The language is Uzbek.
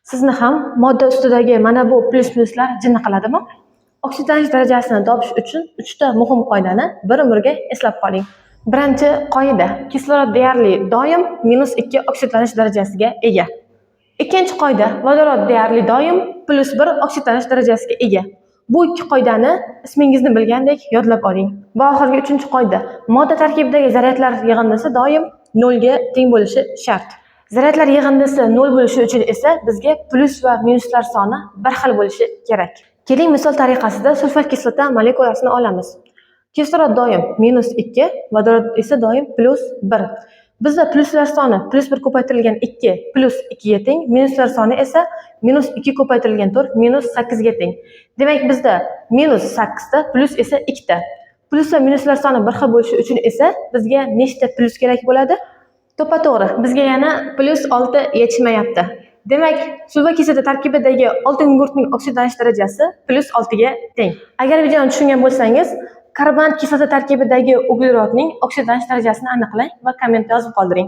Sizni ham modda ustidagi mana bu plyus-plyuslar jin qiladimi? Oksidlanish darajasini topish uchun 3 ta muhim qoidani bir-biriga eslab qoling. Birinchi qoida: kislorod deyarli doim -2 oksidlanish darajasiga ega. Ikkinchi qoida: vodorod deyarli doim +1 oksidlanish darajasiga ega. Bu ikki qoidani ismingizni bilgandek yodlab oling. Va oxirgi uchinchi qoida: modda tarkibidagi zaryadlar yig'indisi doim 0 ga teng bo'lishi shart. Zaryadlar yig'indisi 0 bo'lishi uchun esa bizga plyus va minuslar soni bir xil bo'lishi kerak. Keling misol tariqasida sulfat kislota molekulasini olamiz. Kislorod doim -2, vodorod esa doim +1. Bizda plyuslar soni +1 ko'paytirilgan 2 +2 ga teng, minuslar soni esa -2 ko'paytirilgan 4 -8 ga teng. Demak bizda -8 ta, plyus esa 2 ta. Plyus va minuslar soni bir xil bo'lishi uchun esa bizga nechta plyus kerak bo'ladi? To'ppa-to'g'ri, bizga yana +6 yetishmayapti. Demak, sulfa kislota tarkibidagi oltin gugurtning oksidlanish darajasi +6 ga teng. Agar videoni tushungan bo'lsangiz, karbonat kislota tarkibidagi uglerodning oksidlanish darajasini aniqlang va kommentda yozib qoldiring.